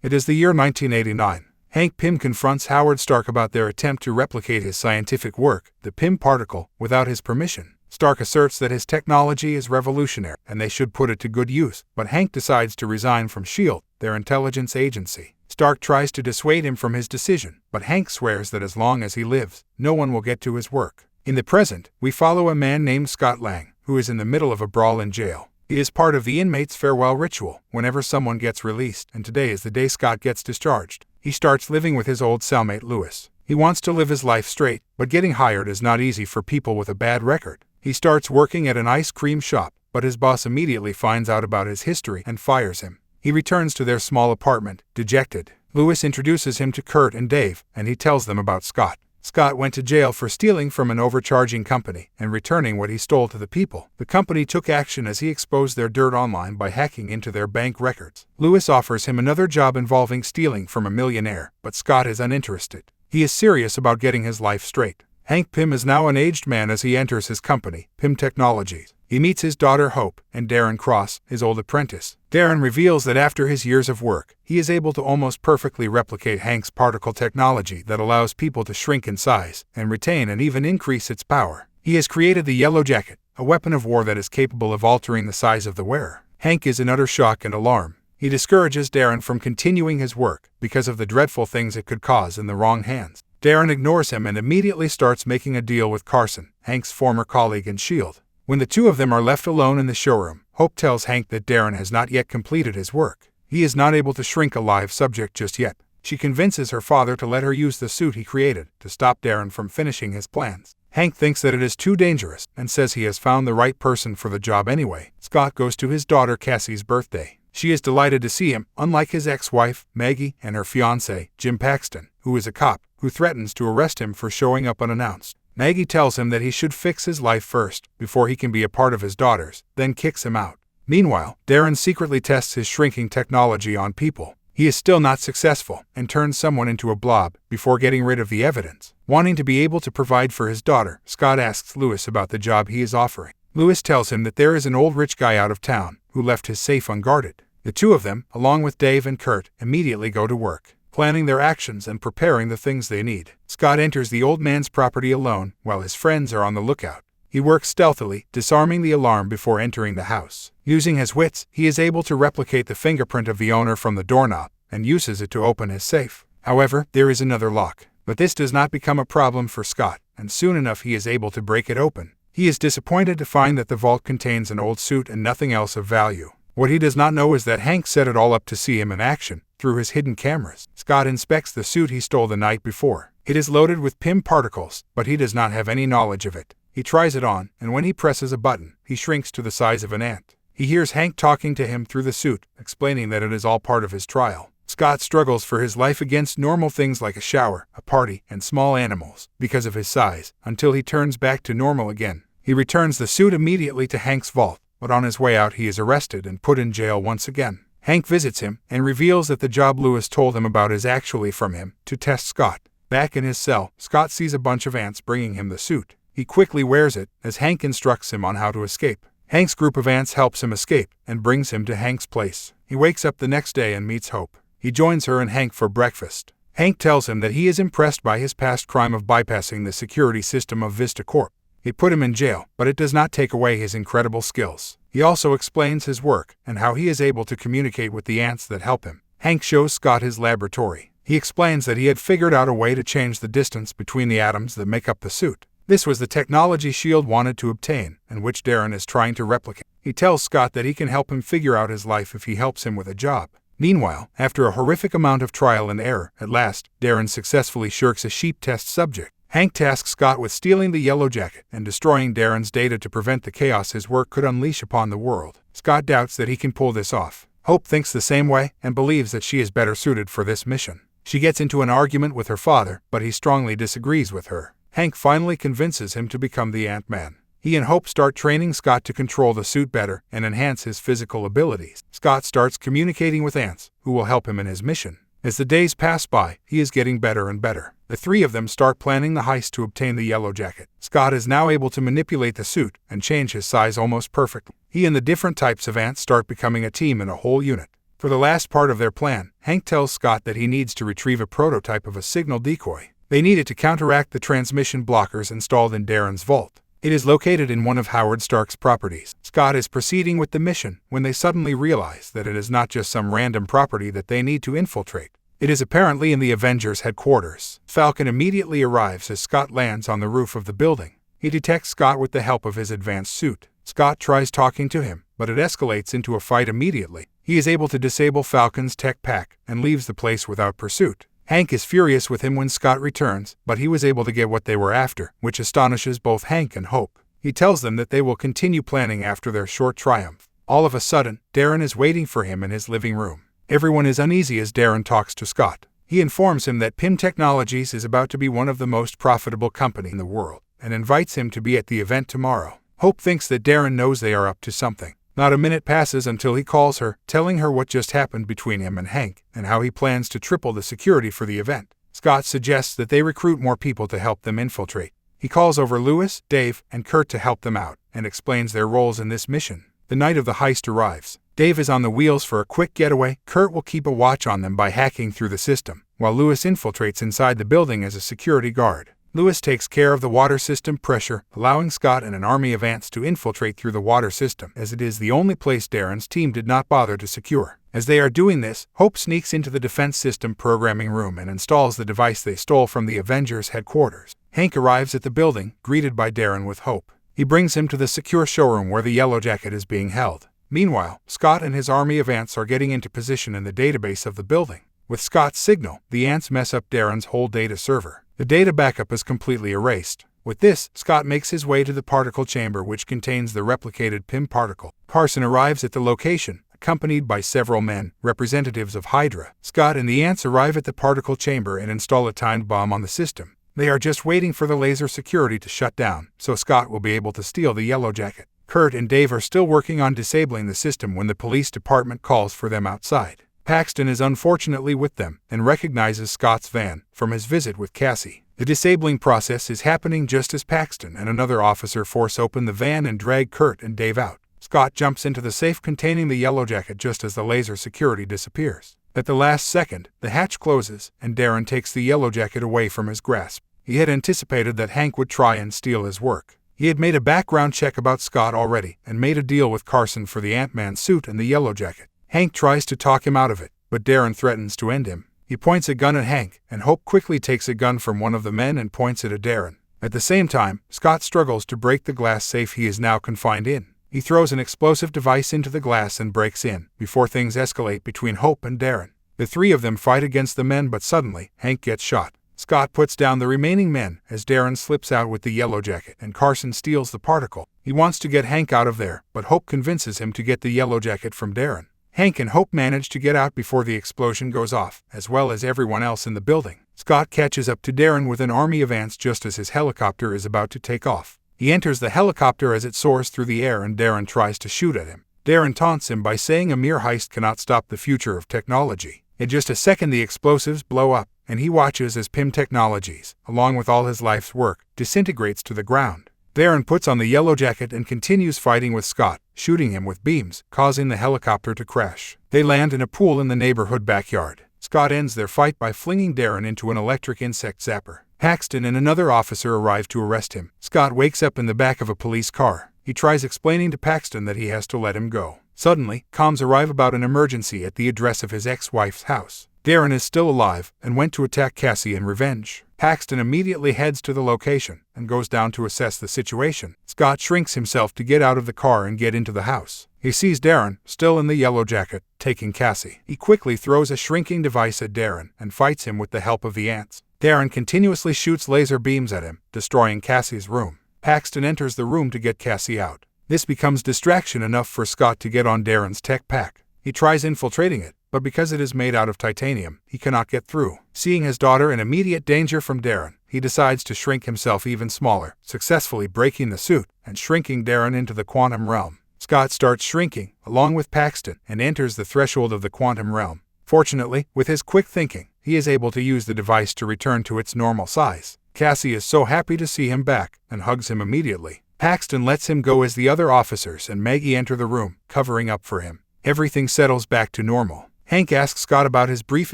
It is the year 1989. Hank Pym confronts Howard Stark about their attempt to replicate his scientific work, the Pym particle, without his permission. Stark asserts that his technology is revolutionary and they should put it to good use, but Hank decides to resign from S.H.I.E.L.D., their intelligence agency. Stark tries to dissuade him from his decision, but Hank swears that as long as he lives, no one will get to his work. In the present, we follow a man named Scott Lang, who is in the middle of a brawl in jail. He is part of the inmates' farewell ritual whenever someone gets released, and today is the day Scott gets discharged. He starts living with his old cellmate Lewis. He wants to live his life straight, but getting hired is not easy for people with a bad record. He starts working at an ice cream shop, but his boss immediately finds out about his history and fires him. He returns to their small apartment, dejected. Lewis introduces him to Kurt and Dave, and he tells them about Scott. Scott went to jail for stealing from an overcharging company and returning what he stole to the people. The company took action as he exposed their dirt online by hacking into their bank records. Lewis offers him another job involving stealing from a millionaire, but Scott is uninterested. He is serious about getting his life straight. Hank Pym is now an aged man as he enters his company, Pym Technologies. He meets his daughter Hope and Darren Cross, his old apprentice. Darren reveals that after his years of work, he is able to almost perfectly replicate Hank's particle technology that allows people to shrink in size and retain and even increase its power. He has created the Yellow Jacket, a weapon of war that is capable of altering the size of the wearer. Hank is in utter shock and alarm. He discourages Darren from continuing his work because of the dreadful things it could cause in the wrong hands. Darren ignores him and immediately starts making a deal with Carson, Hank's former colleague in S.H.I.E.L.D. When the two of them are left alone in the showroom, Hope tells Hank that Darren has not yet completed his work. He is not able to shrink a live subject just yet. She convinces her father to let her use the suit he created to stop Darren from finishing his plans. Hank thinks that it is too dangerous and says he has found the right person for the job anyway. Scott goes to his daughter Cassie's birthday. She is delighted to see him, unlike his ex-wife, Maggie, and her fiancé, Jim Paxton, who is a cop, who threatens to arrest him for showing up unannounced. Maggie tells him that he should fix his life first, before he can be a part of his daughter's, then kicks him out. Meanwhile, Darren secretly tests his shrinking technology on people. He is still not successful, and turns someone into a blob, before getting rid of the evidence. Wanting to be able to provide for his daughter, Scott asks Lewis about the job he is offering. Lewis tells him that there is an old rich guy out of town, who left his safe unguarded. The two of them, along with Dave and Kurt, immediately go to work, planning their actions and preparing the things they need. Scott enters the old man's property alone, while his friends are on the lookout. He works stealthily, disarming the alarm before entering the house. Using his wits, he is able to replicate the fingerprint of the owner from the doorknob, and uses it to open his safe. However, there is another lock. But this does not become a problem for Scott, and soon enough he is able to break it open. He is disappointed to find that the vault contains an old suit and nothing else of value. What he does not know is that Hank set it all up to see him in action, through his hidden cameras. Scott inspects the suit he stole the night before. It is loaded with Pym particles, but he does not have any knowledge of it. He tries it on, and when he presses a button, he shrinks to the size of an ant. He hears Hank talking to him through the suit, explaining that it is all part of his trial. Scott struggles for his life against normal things like a shower, a party, and small animals, because of his size, until he turns back to normal again. He returns the suit immediately to Hank's vault, but on his way out he is arrested and put in jail once again. Hank visits him and reveals that the job Lewis told him about is actually from him, to test Scott. Back in his cell, Scott sees a bunch of ants bringing him the suit. He quickly wears it, as Hank instructs him on how to escape. Hank's group of ants helps him escape, and brings him to Hank's place. He wakes up the next day and meets Hope. He joins her and Hank for breakfast. Hank tells him that he is impressed by his past crime of bypassing the security system of Vista Corp. He put him in jail, but it does not take away his incredible skills. He also explains his work, and how he is able to communicate with the ants that help him. Hank shows Scott his laboratory. He explains that he had figured out a way to change the distance between the atoms that make up the suit. This was the technology S.H.I.E.L.D. wanted to obtain, and which Darren is trying to replicate. He tells Scott that he can help him figure out his life if he helps him with a job. Meanwhile, after a horrific amount of trial and error, at last, Darren successfully shirks a sheep test subject. Hank tasks Scott with stealing the Yellow Jacket and destroying Darren's data to prevent the chaos his work could unleash upon the world. Scott doubts that he can pull this off. Hope thinks the same way and believes that she is better suited for this mission. She gets into an argument with her father, but he strongly disagrees with her. Hank finally convinces him to become the Ant-Man. He and Hope start training Scott to control the suit better and enhance his physical abilities. Scott starts communicating with ants, who will help him in his mission. As the days pass by, he is getting better and better. The three of them start planning the heist to obtain the Yellow Jacket. Scott is now able to manipulate the suit and change his size almost perfectly. He and the different types of ants start becoming a team in a whole unit. For the last part of their plan, Hank tells Scott that he needs to retrieve a prototype of a signal decoy. They need it to counteract the transmission blockers installed in Darren's vault. It is located in one of Howard Stark's properties. Scott is proceeding with the mission when they suddenly realize that it is not just some random property that they need to infiltrate. It is apparently in the Avengers' headquarters. Falcon immediately arrives as Scott lands on the roof of the building. He detects Scott with the help of his advanced suit. Scott tries talking to him, but it escalates into a fight immediately. He is able to disable Falcon's tech pack and leaves the place without pursuit. Hank is furious with him when Scott returns, but he was able to get what they were after, which astonishes both Hank and Hope. He tells them that they will continue planning after their short triumph. All of a sudden, Darren is waiting for him in his living room. Everyone is uneasy as Darren talks to Scott. He informs him that PIM Technologies is about to be one of the most profitable companies in the world, and invites him to be at the event tomorrow. Hope thinks that Darren knows they are up to something. Not a minute passes until he calls her, telling her what just happened between him and Hank, and how he plans to triple the security for the event. Scott suggests that they recruit more people to help them infiltrate. He calls over Lewis, Dave, and Kurt to help them out, and explains their roles in this mission. The night of the heist arrives. Dave is on the wheels for a quick getaway. Kurt will keep a watch on them by hacking through the system, while Lewis infiltrates inside the building as a security guard. Lewis takes care of the water system pressure, allowing Scott and an army of ants to infiltrate through the water system, as it is the only place Darren's team did not bother to secure. As they are doing this, Hope sneaks into the defense system programming room and installs the device they stole from the Avengers headquarters. Hank arrives at the building, greeted by Darren with Hope. He brings him to the secure showroom where the Yellow Jacket is being held. Meanwhile, Scott and his army of ants are getting into position in the database of the building. With Scott's signal, the ants mess up Darren's whole data server. The data backup is completely erased. With this, Scott makes his way to the particle chamber which contains the replicated PIM particle. Carson arrives at the location, accompanied by several men, representatives of Hydra. Scott and the ants arrive at the particle chamber and install a timed bomb on the system. They are just waiting for the laser security to shut down, so Scott will be able to steal the Yellow Jacket. Kurt and Dave are still working on disabling the system when the police department calls for them outside. Paxton is unfortunately with them and recognizes Scott's van from his visit with Cassie. The disabling process is happening just as Paxton and another officer force open the van and drag Kurt and Dave out. Scott jumps into the safe containing the Yellow Jacket just as the laser security disappears. At the last second, the hatch closes and Darren takes the Yellow Jacket away from his grasp. He had anticipated that Hank would try and steal his work. He had made a background check about Scott already and made a deal with Carson for the Ant-Man suit and the Yellow Jacket. Hank tries to talk him out of it, but Darren threatens to end him. He points a gun at Hank, and Hope quickly takes a gun from one of the men and points it at Darren. At the same time, Scott struggles to break the glass safe he is now confined in. He throws an explosive device into the glass and breaks in, before things escalate between Hope and Darren. The three of them fight against the men, but suddenly, Hank gets shot. Scott puts down the remaining men as Darren slips out with the Yellow Jacket and Carson steals the particle. He wants to get Hank out of there, but Hope convinces him to get the Yellow Jacket from Darren. Hank and Hope manage to get out before the explosion goes off, as well as everyone else in the building. Scott catches up to Darren with an army of ants just as his helicopter is about to take off. He enters the helicopter as it soars through the air and Darren tries to shoot at him. Darren taunts him by saying a mere heist cannot stop the future of technology. In just a second the explosives blow up, and he watches as PIM Technologies, along with all his life's work, disintegrates to the ground. Darren puts on the Yellow Jacket and continues fighting with Scott, shooting him with beams, causing the helicopter to crash. They land in a pool in the neighborhood backyard. Scott ends their fight by flinging Darren into an electric insect zapper. Paxton and another officer arrive to arrest him. Scott wakes up in the back of a police car. He tries explaining to Paxton that he has to let him go. Suddenly, comms arrive about an emergency at the address of his ex-wife's house. Darren is still alive and went to attack Cassie in revenge. Paxton immediately heads to the location and goes down to assess the situation. Scott shrinks himself to get out of the car and get into the house. He sees Darren, still in the Yellow Jacket, taking Cassie. He quickly throws a shrinking device at Darren and fights him with the help of the ants. Darren continuously shoots laser beams at him, destroying Cassie's room. Paxton enters the room to get Cassie out. This becomes distraction enough for Scott to get on Darren's tech pack. He tries infiltrating it, but because it is made out of titanium, he cannot get through. Seeing his daughter in immediate danger from Darren, he decides to shrink himself even smaller, successfully breaking the suit and shrinking Darren into the quantum realm. Scott starts shrinking, along with Paxton, and enters the threshold of the quantum realm. Fortunately, with his quick thinking, he is able to use the device to return to its normal size. Cassie is so happy to see him back and hugs him immediately. Paxton lets him go as the other officers and Maggie enter the room, covering up for him. Everything settles back to normal. Hank asks Scott about his brief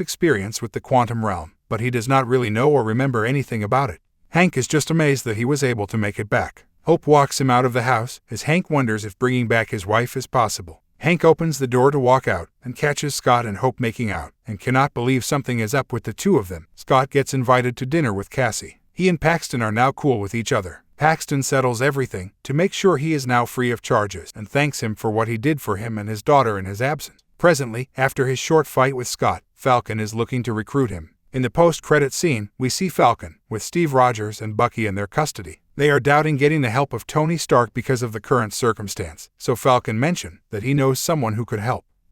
experience with the quantum realm, but he does not really know or remember anything about it. Hank is just amazed that he was able to make it back. Hope walks him out of the house, as Hank wonders if bringing back his wife is possible. Hank opens the door to walk out, and catches Scott and Hope making out, and cannot believe something is up with the two of them. Scott gets invited to dinner with Cassie. He and Paxton are now cool with each other. Paxton settles everything, to make sure he is now free of charges, and thanks him for what he did for him and his daughter in his absence. Presently, after his short fight with Scott, Falcon is looking to recruit him. In the post-credit scene, we see Falcon, with Steve Rogers and Bucky in their custody. They are doubting getting the help of Tony Stark because of the current circumstance, so Falcon mentions that he knows someone who could help.